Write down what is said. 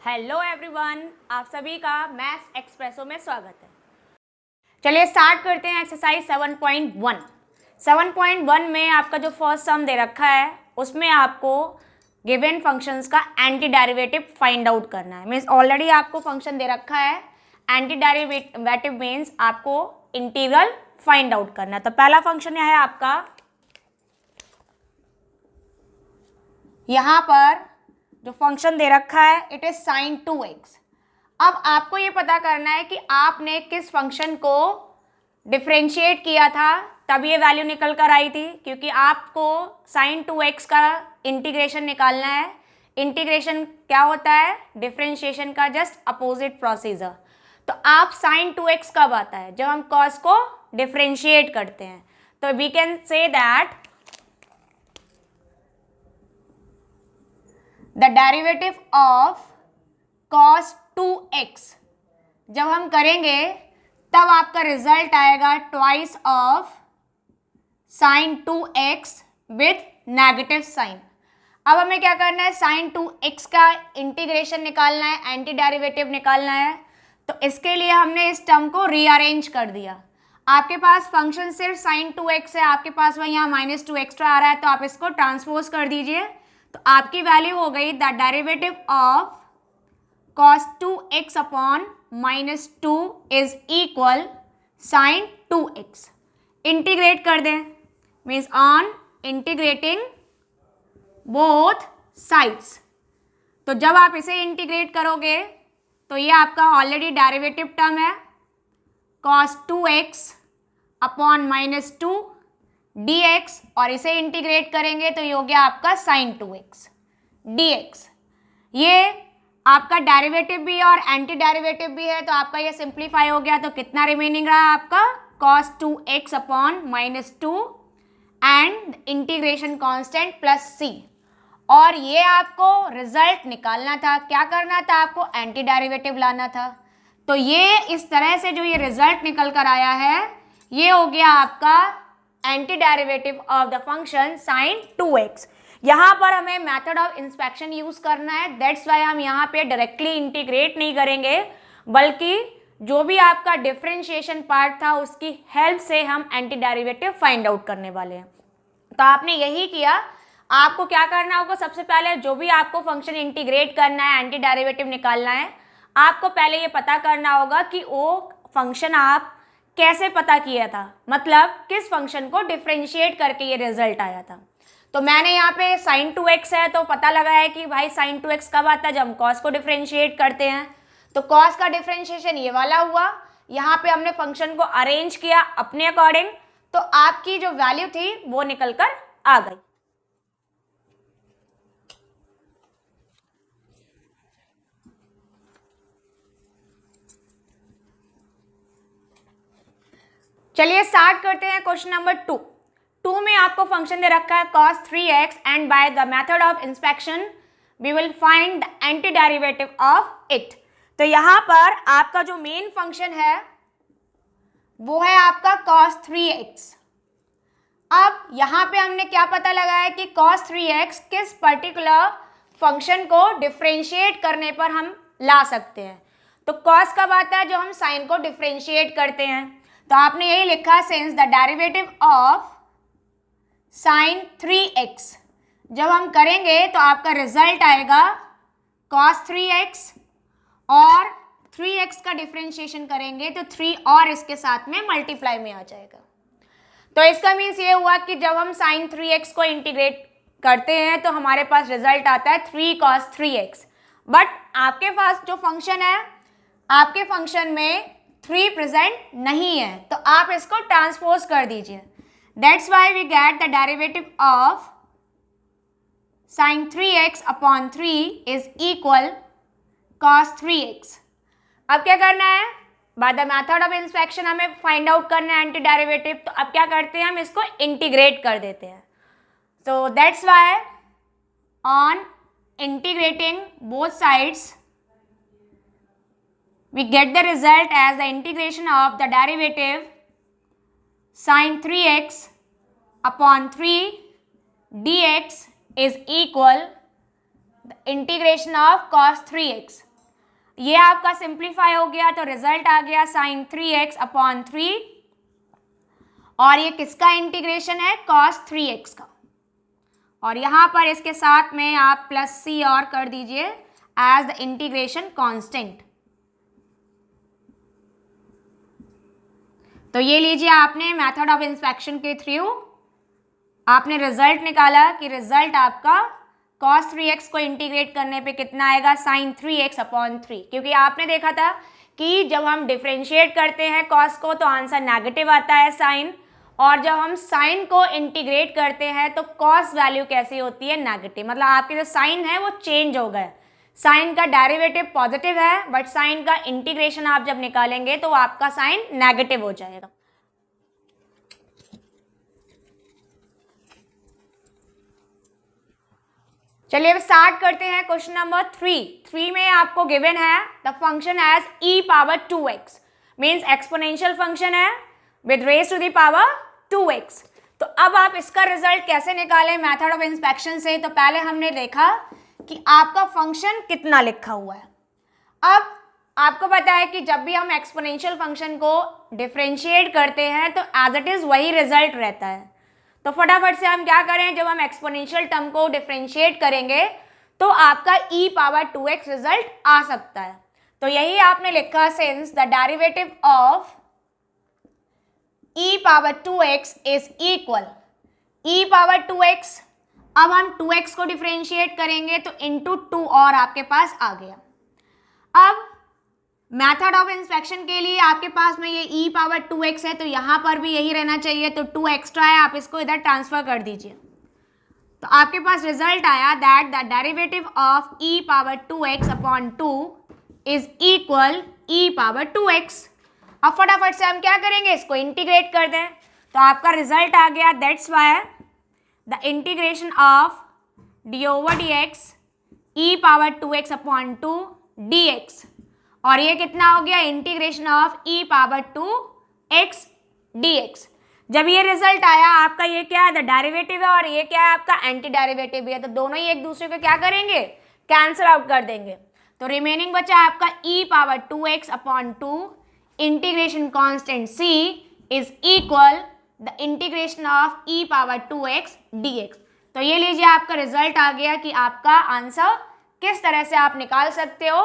Hello everyone, आप सभी का मैथ्स एक्सप्रेसो में स्वागत है। चलिए स्टार्ट करते हैं एक्सरसाइज 7.1। 7.1 में आपका जो फर्स्ट सम दे रखा है उसमें आपको गिवन फंक्शंस का एंटी डेरिवेटिव फाइंड आउट करना है। मीन्स ऑलरेडी आपको फंक्शन दे रखा है, एंटी डेरिवेटिव मीन्स आपको इंटीग्रल फाइंड आउट करना है। तो पहला फंक्शन है आपका, यहाँ पर जो फंक्शन दे रखा है इट इज sin 2x। अब आपको ये पता करना है कि आपने किस फंक्शन को डिफरेंशिएट किया था तब ये वैल्यू निकल कर आई थी, क्योंकि आपको sin 2x का इंटीग्रेशन निकालना है। इंटीग्रेशन क्या होता है? डिफरेंशिएशन का जस्ट अपोजिट प्रोसीजर। तो आप sin 2x कब आता है? जब हम cos को डिफरेंशिएट करते हैं। तो we can say that the derivative of cos 2x जब हम करेंगे तब आपका रिजल्ट आएगा twice of sin 2x with negative sign. अब हमें क्या करना है? sin 2x का इंटीग्रेशन निकालना है, एंटी डेरिवेटिव निकालना है। तो इसके लिए हमने इस टर्म को रीअरेंज कर दिया। आपके पास फंक्शन सिर्फ sin 2x है, आपके पास वह यहाँ -2 एक्स्ट्रा आ रहा है, तो आप इसको ट्रांसपोज कर दीजिए। तो आपकी वैल्यू हो गई the derivative of cos 2x upon -2 is equal sin 2x। Integrate कर दें, means on integrating both sides. तो जब आप इसे इंटीग्रेट करोगे तो ये आपका ऑलरेडी डेरिवेटिव टर्म है cos 2x अपॉन -2 dx, और इसे इंटीग्रेट करेंगे तो ये हो गया आपका sin 2x dx। ये आपका डेरिवेटिव भी और एंटी डेरिवेटिव भी है, तो आपका ये सिंप्लीफाई हो गया। तो कितना रिमेनिंग रहा आपका? cos 2x upon -2 and integration constant plus c। और ये आपको रिजल्ट निकालना था। क्या करना था? आपको एंटी डेरिवेटिव लाना था। तो ये इस तरह से जो ये रिजल्ट निकल कर आया है ये हो गया आपका anti derivative of the function sin 2x। यहाँ पर हमें मेथड ऑफ इंस्पेक्शन यूज करना है, दैट्स वाई हम यहाँ पे डायरेक्टली इंटीग्रेट नहीं करेंगे, बल्कि जो भी आपका डिफरेंशिएशन पार्ट था उसकी हेल्प से हम एंटी डेरिवेटिव फाइंड आउट करने वाले हैं। तो आपने यही किया। आपको क्या करना होगा? सबसे पहले जो भी आपको फंक्शन इंटीग्रेट करना है, एंटी डेरिवेटिव निकालना है, आपको पहले ये पता करना होगा कि वो फंक्शन आप कैसे पता किया था, मतलब किस फंक्शन को डिफरेंशिएट करके ये रिजल्ट आया था। तो मैंने यहाँ पे sin 2x है तो पता लगा है कि भाई sin 2x कब आता है? जब हम cos को डिफरेंशिएट करते हैं। तो cos का डिफरेंशिएशन ये वाला हुआ। यहाँ पे हमने फंक्शन को अरेंज किया अपने अकॉर्डिंग, तो आपकी जो वैल्यू थी वो निकल कर आ गई। चलिए स्टार्ट करते हैं क्वेश्चन नंबर 2 में आपको फंक्शन दे रखा है cos 3x and by the method of inspection we will find the anti derivative of it. तो यहाँ पर आपका जो मेन फंक्शन है वो है आपका cos 3x। अब यहाँ पे हमने क्या पता लगाया कि cos 3x किस पर्टिकुलर फंक्शन को डिफरेंशिएट करने पर हम ला सकते हैं। तो cos कब आता है? जो हम sin को डिफरेंशिएट करते हैं। तो आपने यही लिखा, since the derivative of sin 3x जब हम करेंगे तो आपका रिजल्ट आएगा cos 3x, और 3x का डिफरेंशिएशन करेंगे तो 3 और इसके साथ में मल्टीप्लाई में आ जाएगा। तो इसका मीन्स ये हुआ कि जब हम sin 3x को इंटीग्रेट करते हैं तो हमारे पास रिजल्ट आता है 3 cos 3x। बट आपके पास जो फंक्शन है, आपके फंक्शन में 3 प्रेजेंट नहीं है, तो आप इसको ट्रांसपोज कर दीजिए। That's why we get the derivative of sin 3x upon 3 is equal cos 3x। अब क्या करना है? By the method of inspection हमें फाइंड आउट करना है एंटी डेरिवेटिव। तो अब क्या करते हैं? हम इसको इंटीग्रेट कर देते हैं। So that's why on integrating both sides we get the result as the integration of the derivative sin 3x upon 3 dx is equal the integration of cos 3x। ये आपका सिंप्लीफाई हो गया तो रिजल्ट आ गया sin 3x upon 3, और ये किसका integration है, cos 3x का, और यहां पर इसके साथ में आप प्लस c और कर दीजिए एज द इंटीग्रेशन कांस्टेंट। तो ये लीजिए आपने मेथड ऑफ इंस्पेक्शन के थ्रू आपने रिजल्ट निकाला कि रिजल्ट आपका cos 3x को इंटीग्रेट करने पे कितना आएगा, sin 3x अपॉन 3, क्योंकि आपने देखा था कि जब हम डिफरेंशिएट करते हैं cos को तो आंसर नेगेटिव आता है sin, और जब हम sin को इंटीग्रेट करते हैं तो cos वैल्यू कैसी होती है, नेगेटिव, मतलब आपके जो sin है वो चेंज हो गए। sin का डेरिवेटिव पॉजिटिव है बट sin का इंटीग्रेशन आप जब निकालेंगे तो आपका sin नेगेटिव हो जाएगा। चलिए अब स्टार्ट करते हैं क्वेश्चन नंबर 3 में आपको गिवन है the function as e power 2x, means exponential function है with raise to the power 2x। तो अब आप इसका रिजल्ट कैसे निकालें मेथड ऑफ इंस्पेक्शन से, तो पहले हमने देखा कि आपका फंक्शन कितना लिखा हुआ है। अब आपको पता है कि जब भी हम एक्सपोनेंशियल फंक्शन को डिफरेंशिएट करते हैं तो एज इट इज वही रिजल्ट रहता है। तो फटाफट से हम क्या करें, जब हम एक्सपोनेंशियल टर्म को डिफरेंशिएट करेंगे तो आपका e पावर 2x रिजल्ट आ सकता है। तो यही आपने लिखा, since the derivative of e power 2x is equal e power 2x। अब हम 2x को डिफरेंशिएट करेंगे तो इंटू 2 और आपके पास आ गया। अब मेथड ऑफ इंस्पेक्शन के लिए आपके पास में ये e पावर 2x है तो यहाँ पर भी यही रहना चाहिए, तो 2 एक्स्ट्रा है, आप इसको इधर ट्रांसफर कर दीजिए। तो आपके पास रिजल्ट आया that the derivative of e power 2x upon 2 is equal e power 2x। अब फटाफट से हम क्या करेंगे, इसको इंटीग्रेट कर दें, तो आपका रिजल्ट आ गया that's why the integration of D over D x e power 2x upon 2 dx, और ये कितना हो गया, integration of e power 2x dx। जब ये रिजल्ट आया आपका, ये क्या है, द डेरिवेटिव है और ये क्या है आपका एंटी डेरिवेटिव भी है, तो दोनों ही एक दूसरे को क्या करेंगे, कैंसिल आउट कर देंगे। तो रिमेनिंग बचा आपका e power 2x upon 2 integration constant c is equal the integration of e power 2x dx। तो ये लीजिए आपका रिजल्ट आ गया कि आपका आंसर किस तरह से आप निकाल सकते हो।